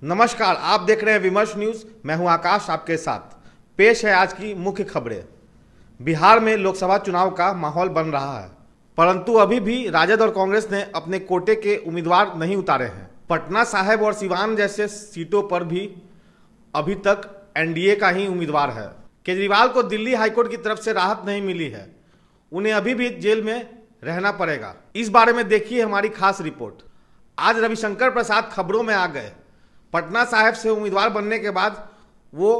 नमस्कार, आप देख रहे हैं विमर्श न्यूज। मैं हूं आकाश, आपके साथ पेश है आज की मुख्य खबरें। बिहार में लोकसभा चुनाव का माहौल बन रहा है, परंतु अभी भी राजद और कांग्रेस ने अपने कोटे के उम्मीदवार नहीं उतारे हैं। पटना साहिब और सिवान जैसे सीटों पर भी अभी तक एनडीए का ही उम्मीदवार है। केजरीवाल को दिल्ली हाईकोर्ट की तरफ से राहत नहीं मिली है, उन्हें अभी भी जेल में रहना पड़ेगा। इस बारे में देखिए हमारी खास रिपोर्ट। आज रविशंकर प्रसाद खबरों में आ गए। पटना साहिब से उम्मीदवार बनने के बाद वो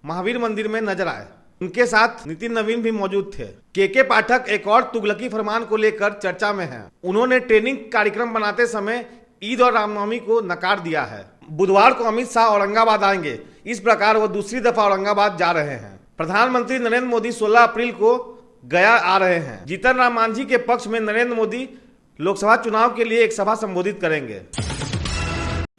महावीर मंदिर में नजर आए। उनके साथ नितिन नवीन भी मौजूद थे। के पाठक एक और तुगलकी फरमान को लेकर चर्चा में हैं। उन्होंने ट्रेनिंग कार्यक्रम बनाते समय ईद और रामनवमी को नकार दिया है। बुधवार को अमित शाह औरंगाबाद आएंगे, इस प्रकार वो दूसरी दफा औरंगाबाद जा रहे हैं। प्रधानमंत्री नरेंद्र मोदी 16 अप्रैल को गया आ रहे हैं। जीतन राम मांझी के पक्ष में नरेंद्र मोदी लोकसभा चुनाव के लिए एक सभा संबोधित करेंगे।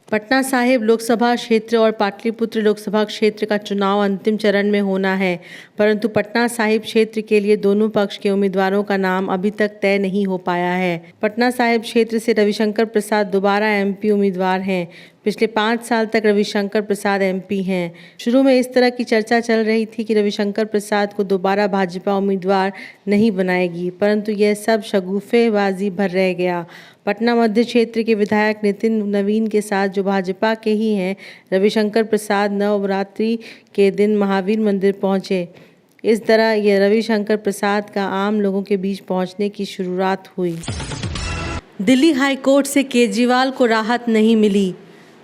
पटना साहिब लोकसभा क्षेत्र और पाटलिपुत्र लोकसभा क्षेत्र का चुनाव अंतिम चरण में होना है, परंतु पटना साहिब क्षेत्र के लिए दोनों पक्ष के उम्मीदवारों का नाम अभी तक तय नहीं हो पाया है। पटना साहिब क्षेत्र से रविशंकर प्रसाद दोबारा एमपी उम्मीदवार हैं। पिछले 5 साल तक रविशंकर प्रसाद एमपी हैं। शुरू में इस तरह की चर्चा चल रही थी कि रविशंकर प्रसाद को दोबारा भाजपा उम्मीदवार नहीं बनाएगी, परंतु यह सब शगुफेबाजी भर रह गया। पटना मध्य क्षेत्र के विधायक नितिन नवीन के साथ, जो भाजपा के ही हैं, रविशंकर प्रसाद नवरात्रि के दिन महावीर मंदिर पहुंचे। इस तरह यह रविशंकर प्रसाद का आम लोगों के बीच पहुंचने की शुरुआत हुई। दिल्ली हाईकोर्ट से केजरीवाल को राहत नहीं मिली।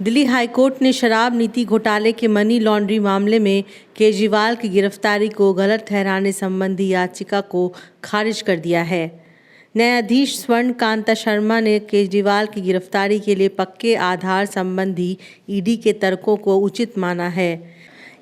दिल्ली हाईकोर्ट ने शराब नीति घोटाले के मनी लॉन्ड्री मामले में केजरीवाल की गिरफ्तारी को गलत ठहराने संबंधी याचिका को खारिज कर दिया है। न्यायाधीश स्वर्ण कांता शर्मा ने केजरीवाल की गिरफ्तारी के लिए पक्के आधार संबंधी ईडी के तर्कों को उचित माना है।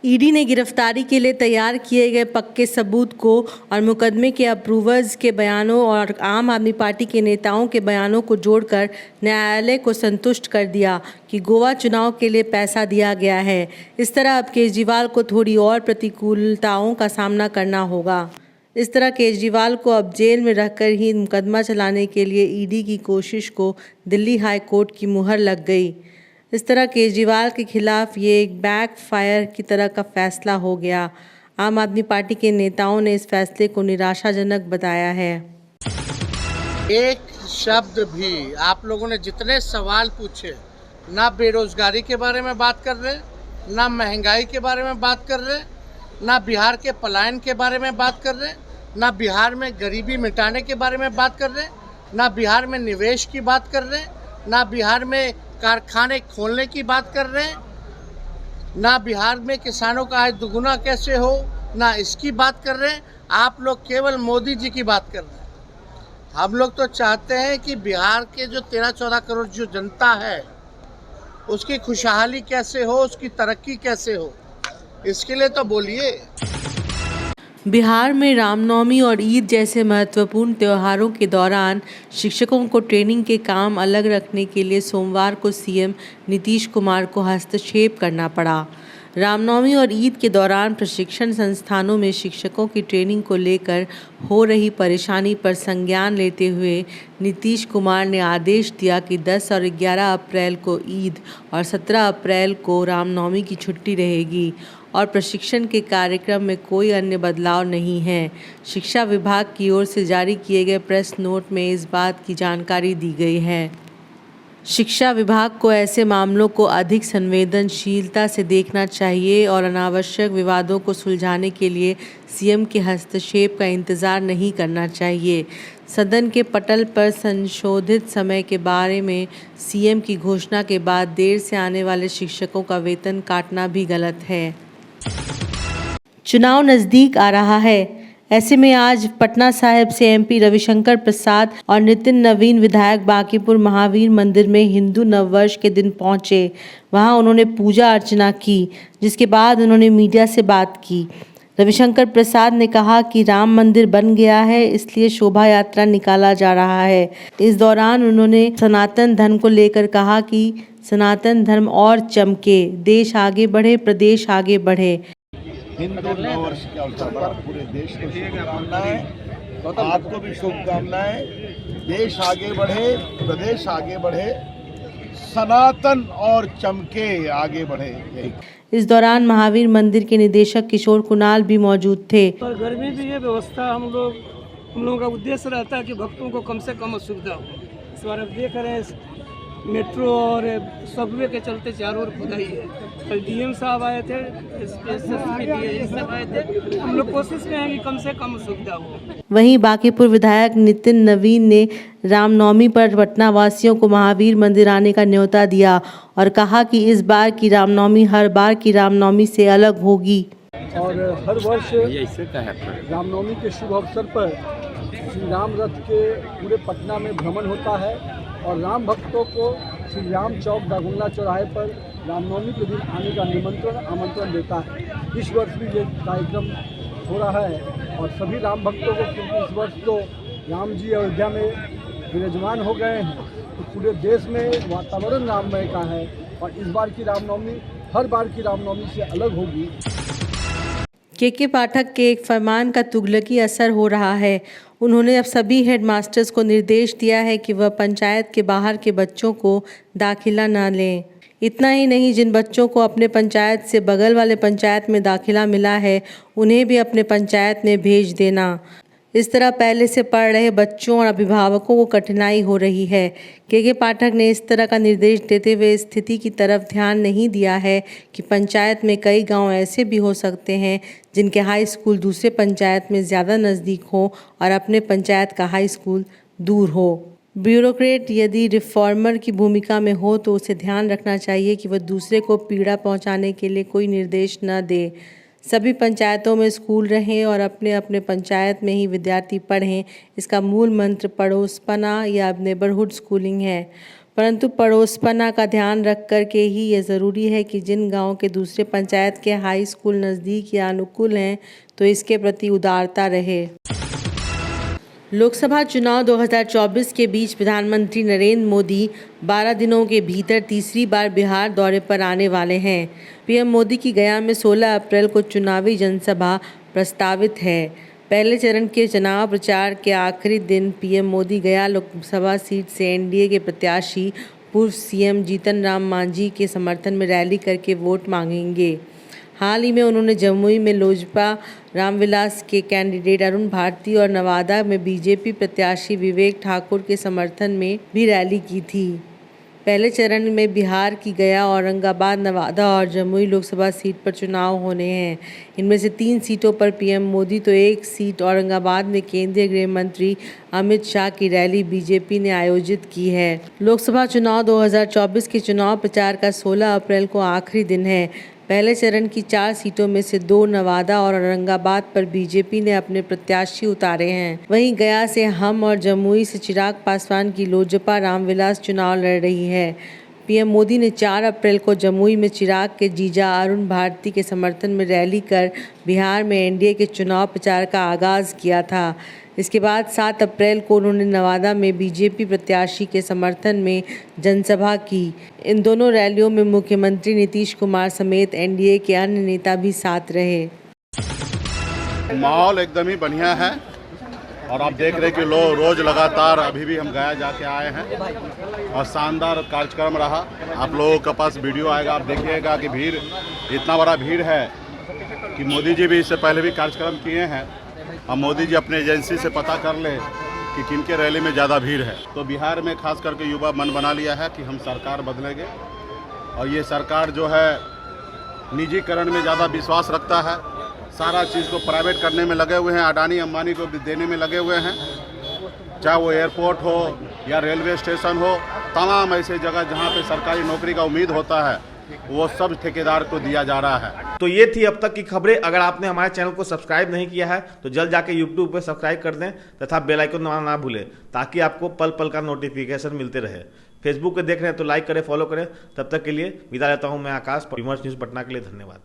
ईडी ने गिरफ्तारी के लिए तैयार किए गए पक्के सबूत को और मुकदमे के अप्रूवर्स के बयानों और आम आदमी पार्टी के नेताओं के बयानों को जोड़कर न्यायालय को संतुष्ट कर दिया कि गोवा चुनाव के लिए पैसा दिया गया है। इस तरह अब केजरीवाल को थोड़ी और प्रतिकूलताओं का सामना करना होगा। इस तरह केजरीवाल को अब जेल में रहकर ही मुकदमा चलाने के लिए ईडी की कोशिश को दिल्ली हाई कोर्ट की मुहर लग गई। इस तरह केजरीवाल के खिलाफ ये एक बैकफायर की तरह का फैसला हो गया। आम आदमी पार्टी के नेताओं ने इस फैसले को निराशाजनक बताया है। एक शब्द भी आप लोगों ने जितने सवाल पूछे, ना बेरोजगारी के बारे में बात कर रहे, ना महंगाई के बारे में बात कर रहे, ना बिहार के पलायन के बारे में बात कर रहे, ना बिहार में गरीबी मिटाने के बारे में बात कर रहे, ना बिहार में निवेश की बात कर रहे, ना बिहार में कारखाने खोलने की बात कर रहे हैं, ना बिहार में किसानों का आय दुगुना कैसे हो, ना इसकी बात कर रहे हैं। आप लोग केवल मोदी जी की बात कर रहे हैं। हम लोग तो चाहते हैं कि बिहार के जो 13-14 करोड़ जो जनता है, उसकी खुशहाली कैसे हो, उसकी तरक्की कैसे हो, इसके लिए तो बोलिए। बिहार में रामनवमी और ईद जैसे महत्वपूर्ण त्योहारों के दौरान शिक्षकों को ट्रेनिंग के काम अलग रखने के लिए सोमवार को सीएम नीतीश कुमार को हस्तक्षेप करना पड़ा। रामनवमी और ईद के दौरान प्रशिक्षण संस्थानों में शिक्षकों की ट्रेनिंग को लेकर हो रही परेशानी पर संज्ञान लेते हुए नीतीश कुमार ने आदेश दिया कि 10 और 11 अप्रैल को ईद और 17 अप्रैल को रामनवमी की छुट्टी रहेगी और प्रशिक्षण के कार्यक्रम में कोई अन्य बदलाव नहीं है। शिक्षा विभाग की ओर से जारी किए गए प्रेस नोट में इस बात की जानकारी दी गई है। शिक्षा विभाग को ऐसे मामलों को अधिक संवेदनशीलता से देखना चाहिए और अनावश्यक विवादों को सुलझाने के लिए सीएम के हस्तक्षेप का इंतजार नहीं करना चाहिए। सदन के पटल पर संशोधित समय के बारे में सीएम की घोषणा के बाद देर से आने वाले शिक्षकों का वेतन काटना भी गलत है। चुनाव नज़दीक आ रहा है, ऐसे में आज पटना साहिब से एमपी रविशंकर प्रसाद और नितिन नवीन विधायक बांकीपुर महावीर मंदिर में हिंदू नववर्ष के दिन पहुंचे। वहां उन्होंने पूजा अर्चना की, जिसके बाद उन्होंने मीडिया से बात की। रविशंकर प्रसाद ने कहा कि राम मंदिर बन गया है, इसलिए शोभा यात्रा निकाला जा रहा है। इस दौरान उन्होंने सनातन धर्म को लेकर कहा कि सनातन धर्म और चमके, देश आगे बढ़े, प्रदेश आगे बढ़े। हिंदू नववर्ष के अवसर पर पूरे देश को शुभकामनाएं, आपको भी शुभकामनाएं। देश आगे बढ़े, प्रदेश आगे बढ़े, सनातन और चमके आगे बढ़े। यही इस दौरान महावीर मंदिर के निदेशक किशोर कुणाल भी मौजूद थे। और घर में भी ये व्यवस्था हम लोगों का उद्देश्य रहता है कि भक्तों को कम से कम असुविधा हो। इस बार अब देख रहे हैं मेट्रो और सबवे के चलते चारों ओर खुदाई है। कल डीएम साहब आए थे, सब आए थे। हम लोग कोशिश में हैं कि कम से कम सुविधा हो। वहीं बांकीपुर विधायक नितिन नवीन ने रामनवमी पर पटना वासियों को महावीर मंदिर आने का न्योता दिया और कहा कि इस बार की रामनवमी हर बार की रामनवमी से अलग होगी। और हर वर्ष रामनवमी के शुभ अवसर पर श्री राम रथ के पूरे पटना में भ्रमण होता है और राम भक्तों को श्री राम चौक दागुल्ला चौराहे पर रामनवमी के दिन आने का आमंत्रण देता है। इस वर्ष भी ये कार्यक्रम हो रहा है और सभी राम भक्तों को, क्योंकि इस वर्ष तो राम जी अयोध्या में विराजमान हो गए हैं, तो पूरे देश में वातावरण राममय का है और इस बार की रामनवमी हर बार की रामनवमी से अलग होगी। के पाठक के एक फरमान का तुगलकी असर हो रहा है। उन्होंने अब सभी हेडमास्टर्स को निर्देश दिया है कि वह पंचायत के बाहर के बच्चों को दाखिला न लें। इतना ही नहीं, जिन बच्चों को अपने पंचायत से बगल वाले पंचायत में दाखिला मिला है उन्हें भी अपने पंचायत में भेज देना। इस तरह पहले से पढ़ रहे बच्चों और अभिभावकों को कठिनाई हो रही है। के पाठक ने इस तरह का निर्देश देते हुए स्थिति की तरफ ध्यान नहीं दिया है कि पंचायत में कई गांव ऐसे भी हो सकते हैं जिनके हाई स्कूल दूसरे पंचायत में ज़्यादा नज़दीक हो और अपने पंचायत का हाई स्कूल दूर हो। ब्यूरोक्रेट यदि रिफॉर्मर की भूमिका में हो तो उसे ध्यान रखना चाहिए कि वह दूसरे को पीड़ा पहुंचाने के लिए कोई निर्देश न दे। सभी पंचायतों में स्कूल रहें और अपने अपने पंचायत में ही विद्यार्थी पढ़ें। इसका मूल मंत्र पड़ोसपना या नेबरहुड स्कूलिंग है, परंतु पड़ोसपना का ध्यान रख कर के ही यह ज़रूरी है कि जिन गांव के दूसरे पंचायत के हाई स्कूल नज़दीक या अनुकूल हैं तो इसके प्रति उदारता रहे। लोकसभा चुनाव 2024 के बीच प्रधानमंत्री नरेंद्र मोदी 12 दिनों के भीतर तीसरी बार बिहार दौरे पर आने वाले हैं। पीएम मोदी की गया में 16 अप्रैल को चुनावी जनसभा प्रस्तावित है। पहले चरण के चुनाव प्रचार के आखिरी दिन पीएम मोदी गया लोकसभा सीट से एनडीए के प्रत्याशी पूर्व सीएम जीतन राम मांझी के समर्थन में रैली करके वोट मांगेंगे। हाल ही में उन्होंने जमुई में लोजपा रामविलास के कैंडिडेट अरुण भारती और नवादा में बीजेपी प्रत्याशी विवेक ठाकुर के समर्थन में भी रैली की थी। पहले चरण में बिहार की गया, औरंगाबाद, नवादा और जमुई लोकसभा सीट पर चुनाव होने हैं। इनमें से 3 सीटों पर पीएम मोदी तो 1 सीट औरंगाबाद में केंद्रीय गृह मंत्री अमित शाह की रैली बीजेपी ने आयोजित की है। लोकसभा चुनाव 2024 के चुनाव प्रचार का 16 अप्रैल को आखिरी दिन है। पहले चरण की 4 सीटों में से 2 नवादा और औरंगाबाद पर बीजेपी ने अपने प्रत्याशी उतारे हैं। वहीं गया से हम और जमुई से चिराग पासवान की लोजपा रामविलास चुनाव लड़ रही है। पीएम मोदी ने 4 अप्रैल को जमुई में चिराग के जीजा अरुण भारती के समर्थन में रैली कर बिहार में एनडीए के चुनाव प्रचार का आगाज़ किया था। इसके बाद 7 अप्रैल को उन्होंने नवादा में बीजेपी प्रत्याशी के समर्थन में जनसभा की। इन दोनों रैलियों में मुख्यमंत्री नीतीश कुमार समेत एनडीए के अन्य नेता भी साथ रहे। माहौल एकदम ही बढ़िया है और आप देख रहे हैं कि लोग रोज लगातार अभी भी हम गया जाके आए हैं और शानदार कार्यक्रम रहा। आप लोगों के पास वीडियो आएगा, आप देखिएगा कि भीड़, इतना बड़ा भीड़ है कि मोदी जी भी इससे पहले भी कार्यक्रम किए हैं। अब मोदी जी अपने एजेंसी से पता कर ले कि किनके रैली में ज़्यादा भीड़ है। तो बिहार में खास करके युवा मन बना लिया है कि हम सरकार बदलेंगे और ये सरकार जो है निजीकरण में ज़्यादा विश्वास रखता है, सारा चीज़ को प्राइवेट करने में लगे हुए हैं, अडानी अंबानी को देने में लगे हुए हैं। चाहे वो एयरपोर्ट हो या रेलवे स्टेशन हो, तमाम ऐसे जगह जहाँ पे सरकारी नौकरी का उम्मीद होता है वो सब ठेकेदार को दिया जा रहा है। तो ये थी अब तक की खबरें। अगर आपने हमारे चैनल को सब्सक्राइब नहीं किया है तो जल्द जाके यूट्यूब पे सब्सक्राइब कर दें तथा बेल आइकन दबाना ना भूलें ताकि आपको पल पल का नोटिफिकेशन मिलते रहे। फेसबुक पे देख रहे हैं तो लाइक करें, फॉलो करें। तब तक के लिए विदा लेता हूं मैं आकाश। विमर्श न्यूज़ पटना के लिए धन्यवाद।